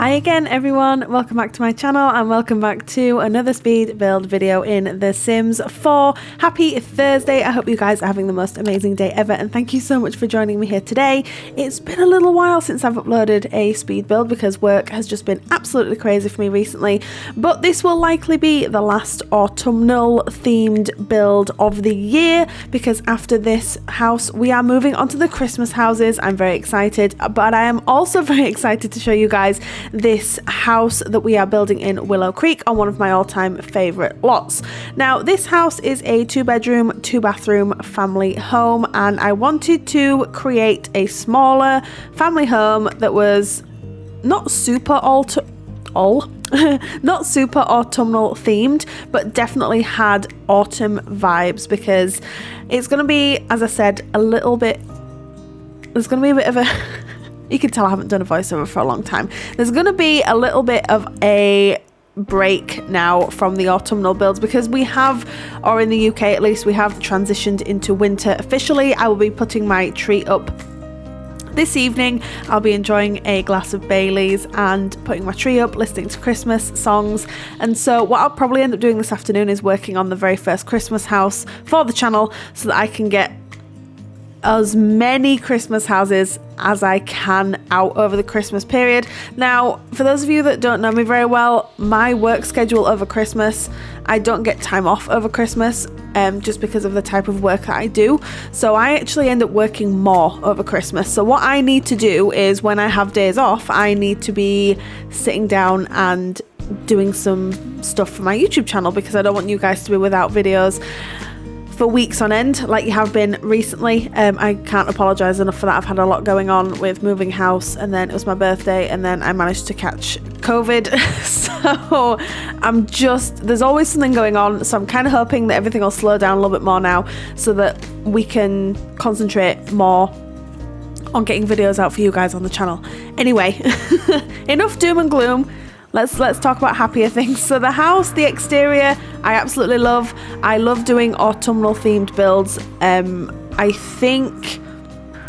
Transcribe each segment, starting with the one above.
Hi again everyone, welcome back to my channel and welcome back to another speed build video in The Sims 4. Happy Thursday, I hope you guys are having the most amazing day ever and thank you so much for joining me here today. It's been a little while since I've uploaded a speed build because work has just been absolutely crazy for me recently, but this will likely be the last autumnal themed build of the year because after this house we are moving on to the Christmas houses. I'm very excited, but I am also very excited to show you guys this house that we are building in Willow Creek on one of my all-time favorite lots. Now this house is a 2-bedroom 2-bathroom family home and I wanted to create a smaller family home that was not super autumnal themed, but definitely had autumn vibes because it's going to be, as I said, there's going to be a bit of a you can tell I haven't done a voiceover for a long time. There's going to be a little bit of a break now from the autumnal builds because we have, or in the UK at least, we have transitioned into winter officially. I will be putting my tree up this evening. I'll be enjoying a glass of Bailey's and putting my tree up, listening to Christmas songs. And so what I'll probably end up doing this afternoon is working on the very first Christmas house for the channel so that I can get as many Christmas houses as I can out over the Christmas period. Now, for those of you that don't know me very well, my work schedule over Christmas, I don't get time off over Christmas just because of the type of work that I do. So I actually end up working more over Christmas. So what I need to do is when I have days off, I need to be sitting down and doing some stuff for my YouTube channel because I don't want you guys to be without videos for weeks on end like you have been recently. I can't apologize enough for that. I've had a lot going on with moving house and then it was my birthday and then I managed to catch COVID so there's always something going on, so I'm kind of hoping that everything will slow down a little bit more now so that we can concentrate more on getting videos out for you guys on the channel. Anyway, enough doom and gloom. Let's talk about happier things. So the house, the exterior, I absolutely love. I love doing autumnal themed builds. I think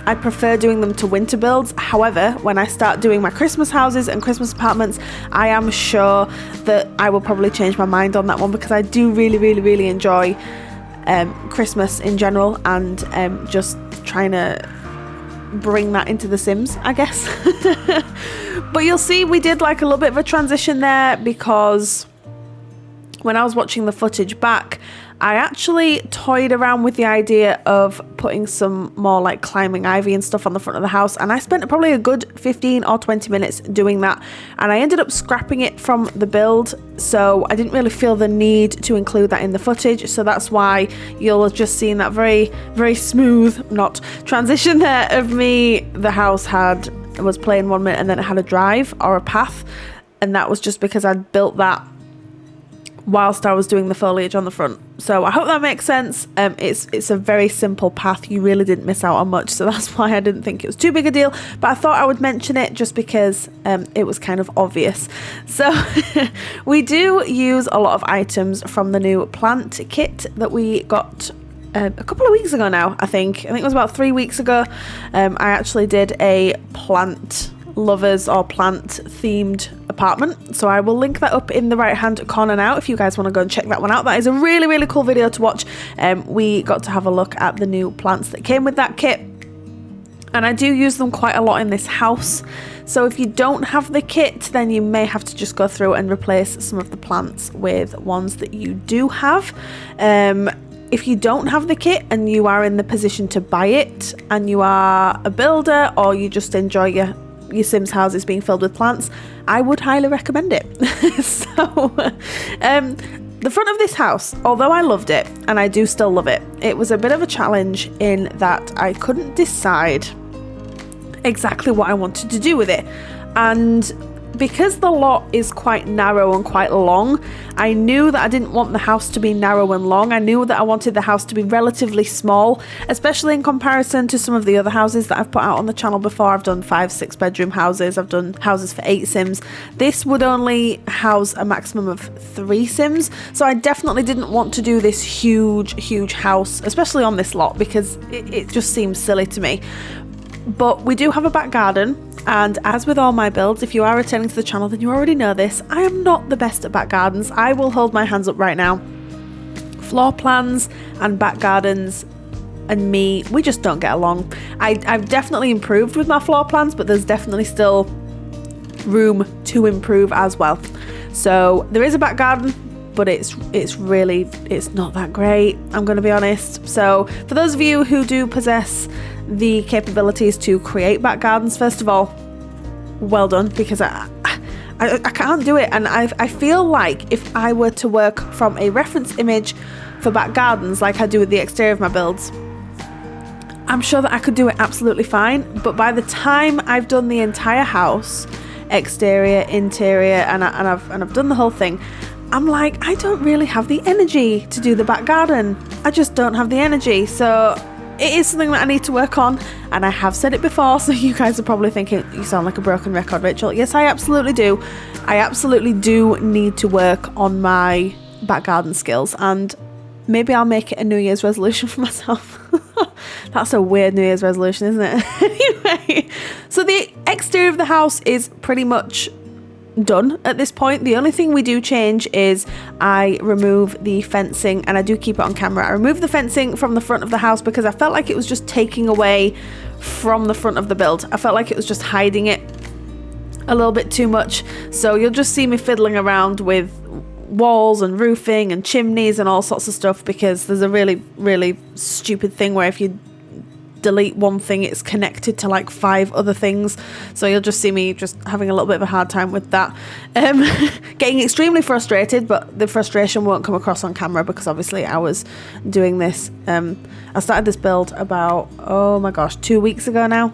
I prefer doing them to winter builds. However, when I start doing my Christmas houses and Christmas apartments, I am sure that I will probably change my mind on that one because I do really enjoy Christmas in general and just trying to bring that into The Sims, I guess. But you'll see we did like a little bit of a transition there because when I was watching the footage back, I actually toyed around with the idea of putting some more like climbing ivy and stuff on the front of the house, and I spent probably a good 15 or 20 minutes doing that, and I ended up scrapping it from the build, so I didn't really feel the need to include that in the footage. So that's why you'll have just seen that very smooth transition there of me. The house was plain 1 minute and then it had a drive or a path, and that was just because I'd built that whilst I was doing the foliage on the front. So I hope that makes sense. It's a very simple path. You really didn't miss out on much, so that's why I didn't think it was too big a deal, but I thought I would mention it just because it was kind of obvious. So we do use a lot of items from the new plant kit that we got a couple of weeks ago now. I think it was about 3 weeks ago. I actually did a plant lovers or plant themed apartment, so I will link that up in the right hand corner now if you guys want to go and check that one out. That is a really cool video to watch. We got to have a look at the new plants that came with that kit, and I do use them quite a lot in this house. So if you don't have the kit, then you may have to just go through and replace some of the plants with ones that you do have. If you don't have the kit and you are in the position to buy it and you are a builder or you just enjoy your Sims houses being filled with plants, I would highly recommend it. So the front of this house, although I loved it and I do still love it, it was a bit of a challenge in that I couldn't decide exactly what I wanted to do with it. And because the lot is quite narrow and quite long, I knew that I didn't want the house to be narrow and long. I knew that I wanted the house to be relatively small, especially in comparison to some of the other houses that I've put out on the channel before. I've done 5-6 bedroom houses, I've done houses for 8 Sims. This would only house a maximum of 3 Sims, so I definitely didn't want to do this huge house, especially on this lot, because it just seems silly to me. But we do have a back garden, and as with all my builds, if you are returning to the channel, then you already know this. I am not the best at back gardens. I will hold my hands up right now. Floor plans and back gardens and me, we just don't get along. I've definitely improved with my floor plans, but there's definitely still room to improve as well. So there is a back garden, but it's not that great, I'm going to be honest. So for those of you who do possess the capabilities to create back gardens, first of all, well done, because I can't do it. And I feel like if I were to work from a reference image for back gardens like I do with the exterior of my builds, I'm sure that I could do it absolutely fine. But by the time I've done the entire house, exterior, interior, and I've done the whole thing, I'm like, I don't really have the energy to do the back garden. I just don't have the energy. So it is something that I need to work on, and I have said it before, so you guys are probably thinking, you sound like a broken record, Rachel. Yes, I absolutely do. I absolutely do need to work on my back garden skills, and maybe I'll make it a New Year's resolution for myself. That's a weird New Year's resolution, isn't it? Anyway, so the exterior of the house is pretty much done at this point. The only thing we do change is I remove the fencing, and I do keep it on camera. I remove the fencing from the front of the house because I felt like it was just taking away from the front of the build. I felt like it was just hiding it a little bit too much. So you'll just see me fiddling around with walls and roofing and chimneys and all sorts of stuff, because there's a really stupid thing where if you delete one thing, it's connected to like 5 other things. So you'll just see me just having a little bit of a hard time with that, getting extremely frustrated, but the frustration won't come across on camera because obviously I was doing this. I started this build about, oh my gosh, 2 weeks ago now.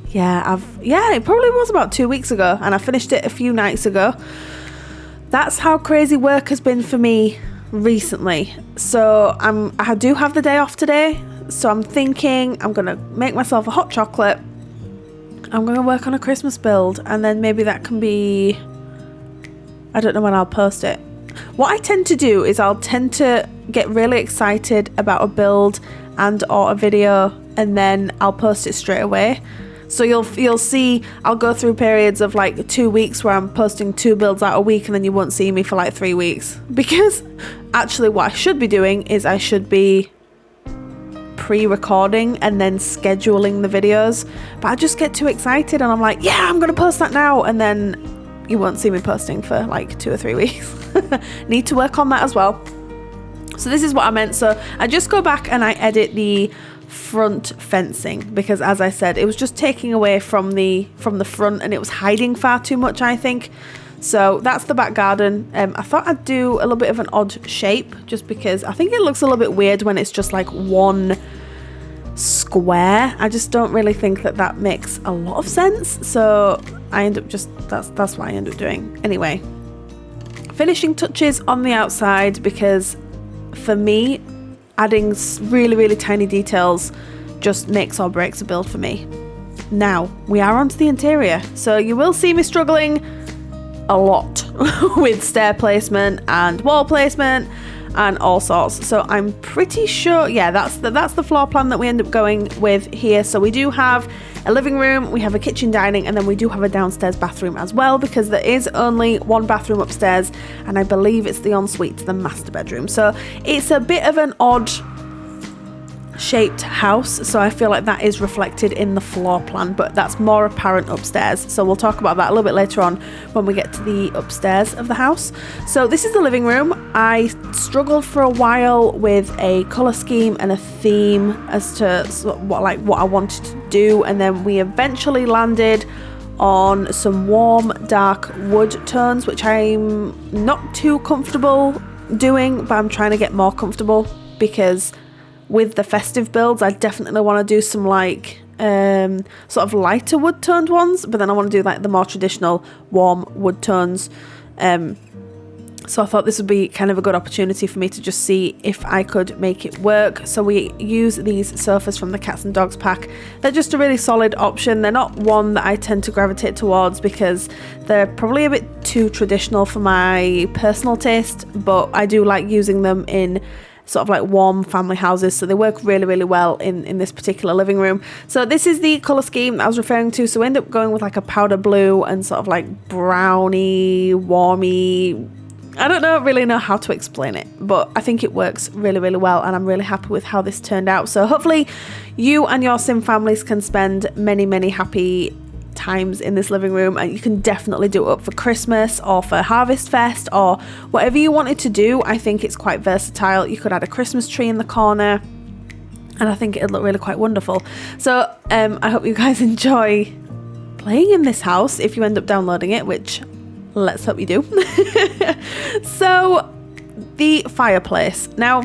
Yeah, it probably was about 2 weeks ago, and I finished it a few nights ago. That's how crazy work has been for me recently. So I do have the day off today. So I'm thinking I'm going to make myself a hot chocolate. I'm going to work on a Christmas build, and then maybe that can be, I don't know when I'll post it. What I tend to do is I'll tend to get really excited about a build and or a video, and then I'll post it straight away. So you'll see I'll go through periods of like 2 weeks where I'm posting 2 builds out a week, and then you won't see me for like 3 weeks. Because actually what I should be doing is I should be pre-recording and then scheduling the videos, but I just get too excited and I'm like, yeah, I'm gonna post that now, and then you won't see me posting for like 2 or 3 weeks. Need to work on that as well. So this is what I meant. So I just go back and I edit the front fencing, because as I said, it was just taking away from the front, and it was hiding far too much, I think. So that's the back garden. I thought I'd do a little bit of an odd shape, just because I think it looks a little bit weird when it's just like one square. I just don't really think that makes a lot of sense. So I end up just, that's what I end up doing. Anyway, finishing touches on the outside, because for me, adding really tiny details just makes or breaks a build for me. Now we are onto the interior, so you will see me struggling a lot with stair placement and wall placement and all sorts. So I'm pretty sure, yeah, that's the floor plan that we end up going with here. So we do have a living room, we have a kitchen dining, and then we do have a downstairs bathroom as well, because there is only one bathroom upstairs, and I believe it's the ensuite to the master bedroom. So it's a bit of an odd shaped house, so I feel like that is reflected in the floor plan, but that's more apparent upstairs. So we'll talk about that a little bit later on when we get to the upstairs of the house. So this is the living room. I struggled for a while with a color scheme and a theme as to what I wanted to do, and then we eventually landed on some warm dark wood tones, which I'm not too comfortable doing, but I'm trying to get more comfortable, because with the festive builds, I definitely want to do some like sort of lighter wood toned ones, but then I want to do like the more traditional warm wood tones. So I thought this would be kind of a good opportunity for me to just see if I could make it work. So we use these sofas from the Cats and Dogs pack. They're just a really solid option. They're not one that I tend to gravitate towards because they're probably a bit too traditional for my personal taste, but I do like using them in sort of like warm family houses, so they work really, really well in this particular living room. So this is the colour scheme that I was referring to. So we end up going with like a powder blue and sort of like browny, warmy. I don't really know how to explain it, but I think it works really, really well, and I'm really happy with how this turned out. So hopefully you and your sim families can spend many, many happy times in this living room, and you can definitely do it up for Christmas or for Harvest Fest or whatever you wanted to do. I think it's quite versatile. You could add a Christmas tree in the corner, and I think it'd look really quite wonderful. So I hope you guys enjoy playing in this house if you end up downloading it, which let's hope you do. So the fireplace. Now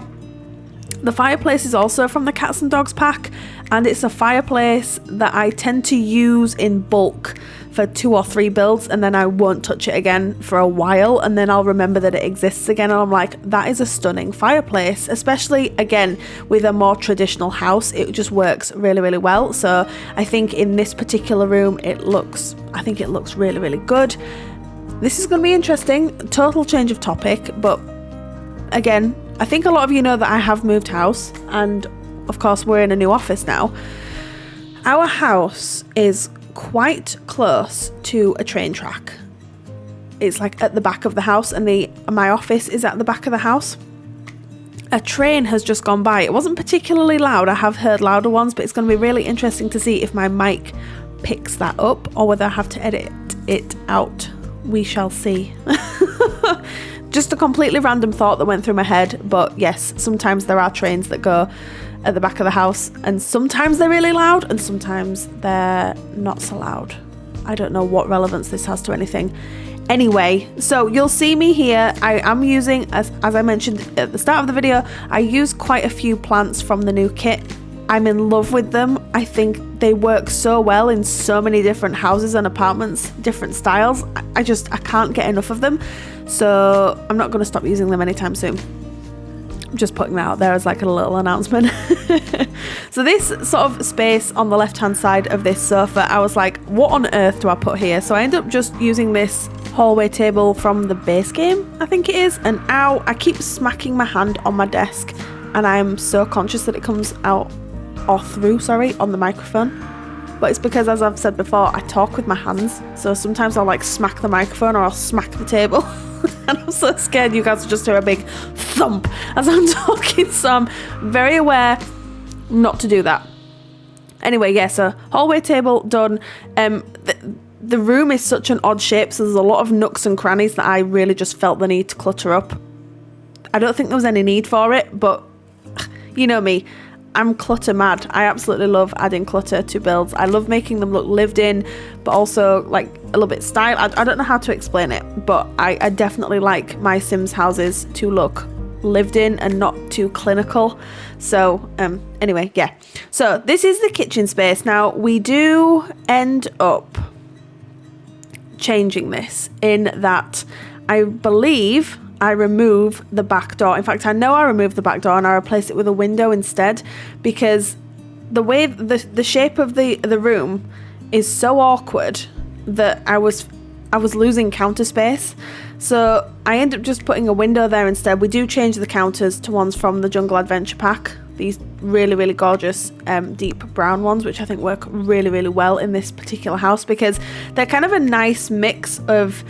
the fireplace is also from the Cats and Dogs pack, and it's a fireplace that I tend to use in bulk for 2 or 3 builds, and then I won't touch it again for a while, and then I'll remember that it exists again, and I'm like, that is a stunning fireplace, especially again with a more traditional house. It just works really, really well. So I think in this particular room it looks really, really good. This is going to be interesting. Total change of topic, but again, I think a lot of you know that I have moved house, and of course we're in a new office now. Our house is quite close to a train track. It's like at the back of the house, and my office is at the back of the house. A train has just gone by. It wasn't particularly loud. I have heard louder ones, but it's going to be really interesting to see if my mic picks that up or whether I have to edit it out. We shall see. Just a completely random thought that went through my head, but yes, sometimes there are trains that go at the back of the house, and sometimes they're really loud and sometimes they're not so loud. I don't know what relevance this has to anything. Anyway, so you'll see me here. I am using, as I mentioned at the start of the video, I use quite a few plants from the new kit. I'm in love with them. I think they work so well in so many different houses and apartments, different styles. I can't get enough of them. So I'm not going to stop using them anytime soon. I'm just putting that out there as like a little announcement. So this sort of space on the left hand side of this sofa, I was like, what on earth do I put here? So I ended up just using this hallway table from the base game, I think it is. And ow, I keep smacking my hand on my desk, and I'm so conscious that it comes out or through, sorry, on the microphone. But it's because, as I've said before, I talk with my hands, so sometimes I'll like smack the microphone or I'll smack the table. And I'm so scared you guys will just hear a big thump as I'm talking, so I'm very aware not to do that. Anyway, yeah, so hallway table done. The room is such an odd shape, so there's a lot of nooks and crannies that I really just felt the need to clutter up. I don't think there was any need for it, but you know me, I'm clutter mad. I absolutely love adding clutter to builds. I love making them look lived in, but also like a little bit styled. I don't know how to explain it, but I definitely like my Sims houses to look lived in and not too clinical. So anyway, yeah. So this is the kitchen space. Now we do end up changing this in that I believe I remove the back door. In fact, I know I removed the back door and I replaced it with a window instead, because the way the shape of the room is so awkward that I was losing counter space. So I end up just putting a window there instead. We do change the counters to ones from the Jungle Adventure pack. These really, really gorgeous deep brown ones, which I think work really, really well in this particular house because they're kind of a nice mix of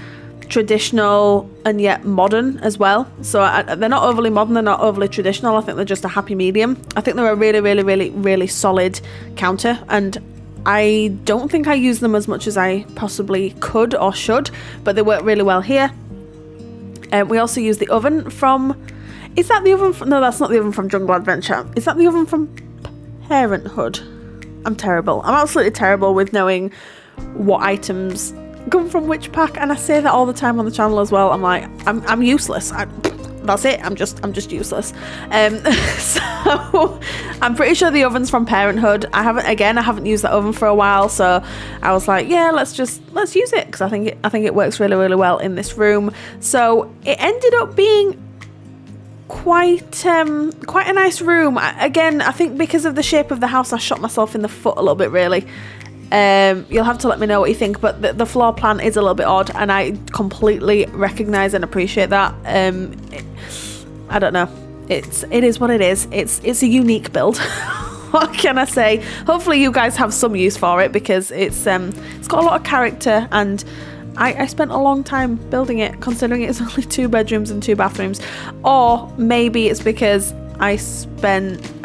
traditional and yet modern as well. So they're not overly modern, they're not overly traditional. I think they're just a happy medium. I think they're a really, really, really, really solid counter, and I don't think I use them as much as I possibly could or should, but they work really well here. We also use the oven from... Is that the oven from... No, that's not the oven from Jungle Adventure. Is that the oven from Parenthood? I'm terrible. I'm absolutely terrible with knowing what items come from which pack, and I say that all the time on the channel as well. I'm like, I'm useless. That's it. I'm just useless. So I'm pretty sure the oven's from Parenthood. I haven't used that oven for a while, so I was like, yeah, let's use it because I think it works really, really well in this room. So it ended up being quite a nice room. Again, I think because of the shape of the house, I shot myself in the foot a little bit, really. You'll have to let me know what you think, but the floor plan is a little bit odd, and I completely recognize and appreciate that. I don't know. it is what it is. It's a unique build. What can I say? Hopefully you guys have some use for it, because it's got a lot of character, and I spent a long time building it, considering it's only 2 bedrooms and 2 bathrooms. Or maybe it's because I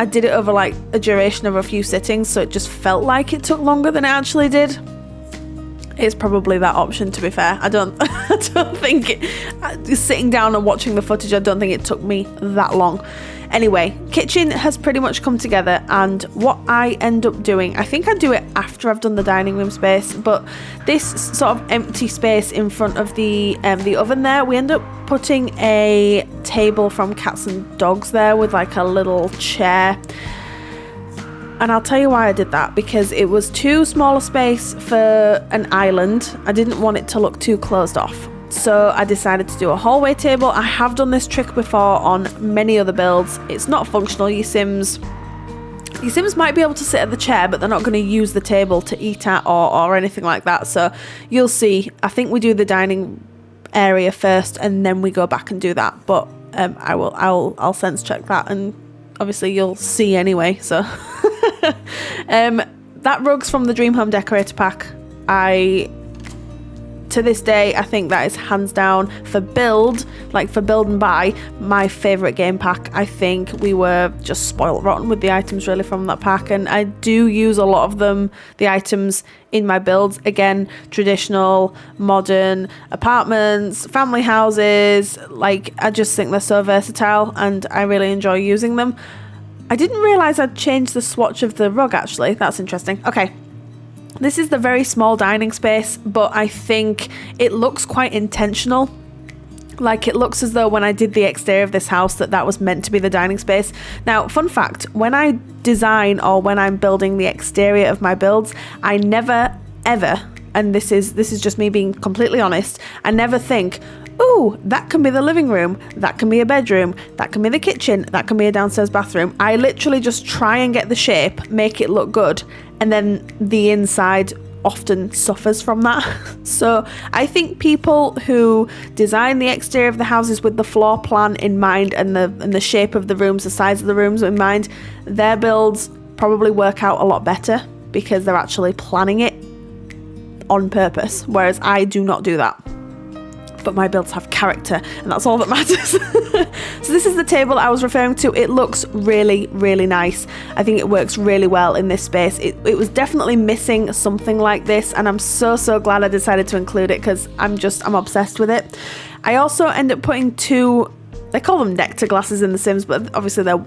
did it over like a duration of a few sittings, so it just felt like it took longer than it actually did. It's probably that option, to be fair. I don't think sitting down and watching the footage, I don't think it took me that long. Anyway, kitchen has pretty much come together, and what I end up doing, I think I do it after I've done the dining room space, but this sort of empty space in front of the oven there, we end up putting a table from Cats and Dogs there with like a little chair. And I'll tell you why I did that, because it was too small a space for an island. I didn't want it to look too closed off. So I decided to do a hallway table. I have done this trick before on many other builds. It's not functional. Your Sims might be able to sit at the chair, but they're not going to use the table to eat at or anything like that. So you'll see. I think we do the dining area first, and then we go back and do that. But I'll sense check that, and obviously you'll see anyway. So that rug's from the Dream Home Decorator pack. To this day, I think that is hands down for build and buy, my favourite game pack. I think we were just spoiled rotten with the items really from that pack, and I do use a lot of them, the items, in my builds. Again, traditional, modern, apartments, family houses. Like, I just think they're so versatile, and I really enjoy using them. I didn't realise I'd changed the swatch of the rug, actually. That's interesting. Okay. This is the very small dining space, but I think it looks quite intentional. Like, it looks as though when I did the exterior of this house that was meant to be the dining space. Now, fun fact, when I design or when I'm building the exterior of my builds, I never ever, and this is just me being completely honest, I never think, ooh, that can be the living room, that can be a bedroom, that can be the kitchen, that can be a downstairs bathroom. I literally just try and get the shape, make it look good, and then the inside often suffers from that. So I think people who design the exterior of the houses with the floor plan in mind and the shape of the rooms, the size of the rooms in mind, their builds probably work out a lot better, because they're actually planning it on purpose, whereas I do not do that. But my builds have character, and that's all that matters. So this is the table I was referring to. It looks really, really nice. I think it works really well in this space. It was definitely missing something like this, and I'm so glad I decided to include it, because I'm obsessed with it. I also end up putting 2, they call them nectar glasses in The Sims, but obviously they're,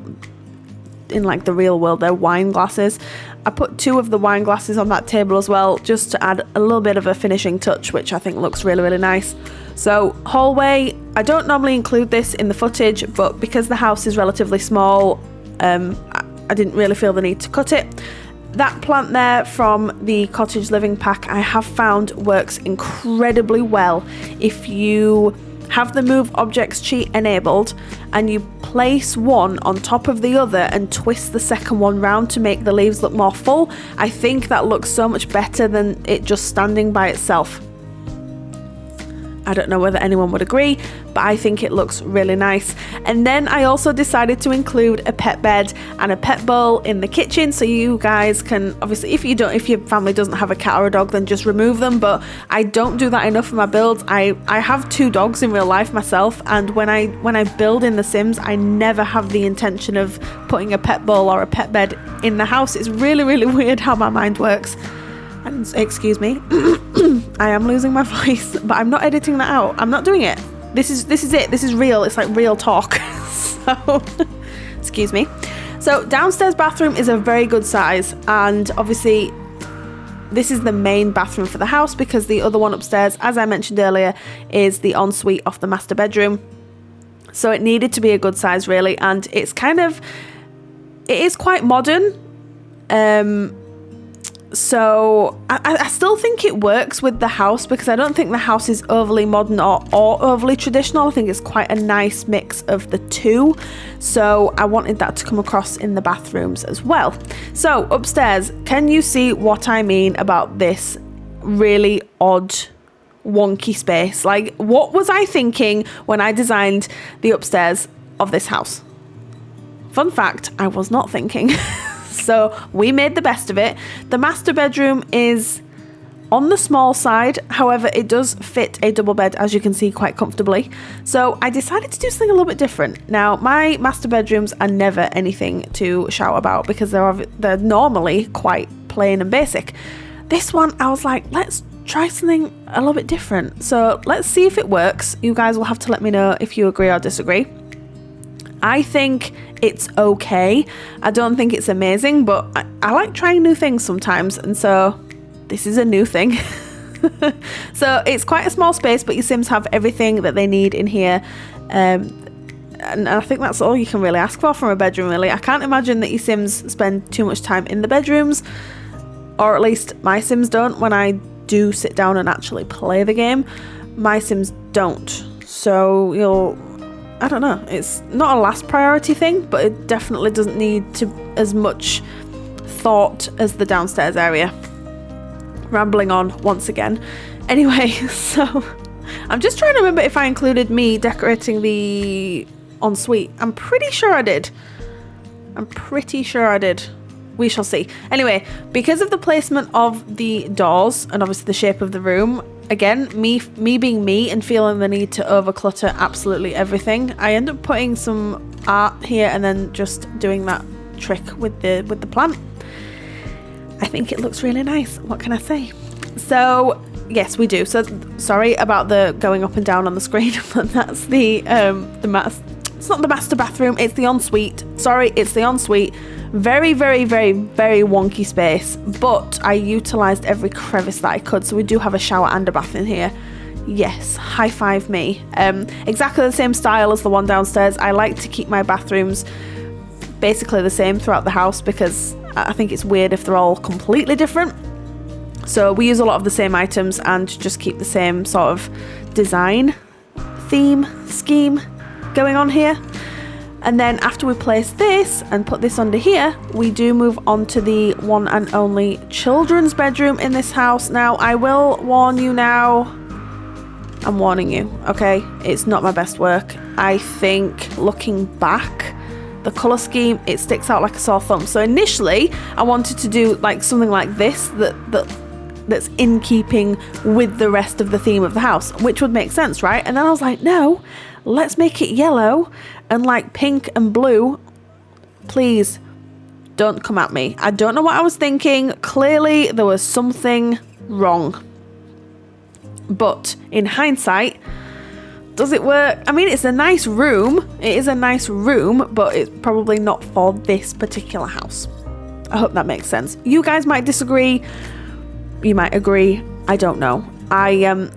in like the real world, they're wine glasses. I put 2 of the wine glasses on that table as well, just to add a little bit of a finishing touch, which I think looks really, really nice. So hallway, I don't normally include this in the footage, but because the house is relatively small, I didn't really feel the need to cut it. That plant there from the cottage living pack, I have found works incredibly well if you have the move objects cheat enabled and you place one on top of the other and twist the second one round to make the leaves look more full. I think that looks so much better than it just standing by itself. I don't know whether anyone would agree, but I think it looks really nice. And then I also decided to include a pet bed and a pet bowl in the kitchen, so you guys can, obviously, if your family doesn't have a cat or a dog, then just remove them. But I don't do that enough in my builds. I have 2 dogs in real life myself, and when I build in The Sims, I never have the intention of putting a pet bowl or a pet bed in the house. It's really, really weird how my mind works. And excuse me, I am losing my voice, but I'm not editing that out. I'm not doing it. This is it. This is real. It's like real talk. So, excuse me. So downstairs bathroom is a very good size, and obviously this is the main bathroom for the house, because the other one upstairs, as I mentioned earlier, is the ensuite off the master bedroom. So it needed to be a good size, really, and it is quite modern. So I still think it works with the house, because I don't think the house is overly modern or overly traditional. I think it's quite a nice mix of the two. So I wanted that to come across in the bathrooms as well. So upstairs, can you see what I mean about this really odd, wonky space? Like, what was I thinking when I designed the upstairs of this house? Fun fact, I was not thinking. So we made the best of it. The master bedroom is on the small side, however it does fit a double bed, as you can see, quite comfortably. So I decided to do something a little bit different. Now my master bedrooms are never anything to shout about because they're normally quite plain and basic. This one I was like, let's try something a little bit different. So let's see if it works. You guys will have to let me know if you agree or disagree. I think it's okay. I don't think it's amazing, but I like trying new things sometimes, and so this is a new thing. So it's quite a small space, but your Sims have everything that they need in here. And I think that's all you can really ask for from a bedroom, really. I can't imagine that your Sims spend too much time in the bedrooms, or at least my Sims don't. When I do sit down and actually play the game, my Sims don't. So I don't know, it's not a last priority thing, but it definitely doesn't need as much thought as the downstairs area. Rambling on once again. Anyway, so I'm just trying to remember if I included me decorating the ensuite. I'm pretty sure I did. We shall see. Anyway, because of the placement of the doors and obviously the shape of the room, again, me being me and feeling the need to overclutter absolutely everything, I end up putting some art here and then just doing that trick with the plant. I think it looks really nice. What can I say? So yes, we do. So sorry about the going up and down on the screen, but that's it's not the master bathroom, it's the ensuite. Sorry, it's the ensuite. Very, very, very, very wonky space, but I utilised every crevice that I could. So we do have a shower and a bath in here. Yes, high five me. Exactly the same style as the one downstairs. I like to keep my bathrooms basically the same throughout the house because I think it's weird if they're all completely different. So we use a lot of the same items and just keep the same sort of design, theme, scheme going on here. And then after we place this and put this under here, we do move on to the one and only children's bedroom in this house. Now, I will warn you now, I'm warning you, okay? It's not my best work. I think looking back, the colour scheme, it sticks out like a sore thumb. So initially, I wanted to do like something like this that's in keeping with the rest of the theme of the house, which would make sense, right? And then I was like, no, let's make it yellow and like pink and blue. Please don't come at me. I don't know what I was thinking. Clearly there was something wrong. But in hindsight, does it work? I mean, it's a nice room. It is a nice room, but it's probably not for this particular house. I hope that makes sense. You guys might disagree. You might agree. I don't know. I am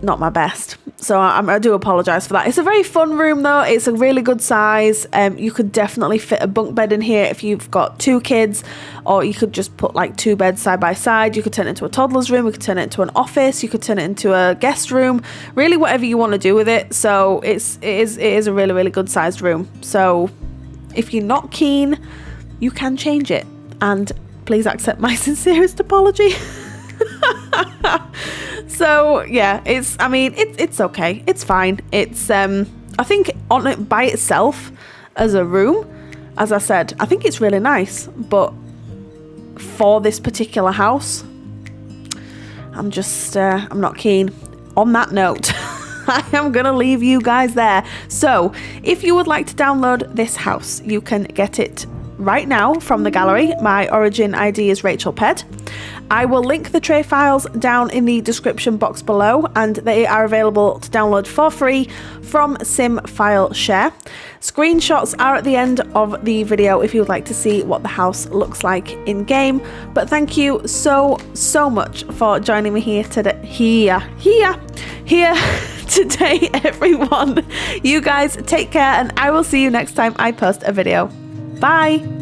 not my best. So I do apologise for that. It's a very fun room though. It's a really good size. You could definitely fit a bunk bed in here if you've got 2 kids, or you could just put like 2 beds side by side. You could turn it into a toddler's room. You could turn it into an office. You could turn it into a guest room. Really, whatever you want to do with it. So it is a really, really good sized room. So if you're not keen, you can change it. And please accept my sincerest apology. So yeah, it's okay, it's fine. It's I think on it by itself as a room, as I said, I think it's really nice, but for this particular house, I'm not keen. On that note, I am gonna leave you guys there. So if you would like to download this house, you can get it right now from the gallery. My origin ID is RachelPedd. I will link the tray files down in the description box below, and they are available to download for free from Sim File Share. Screenshots are at the end of the video if you would like to see what the house looks like in game. But thank you so much for joining me here today. Here today, everyone. You guys take care, and I will see you next time I post a video. Bye.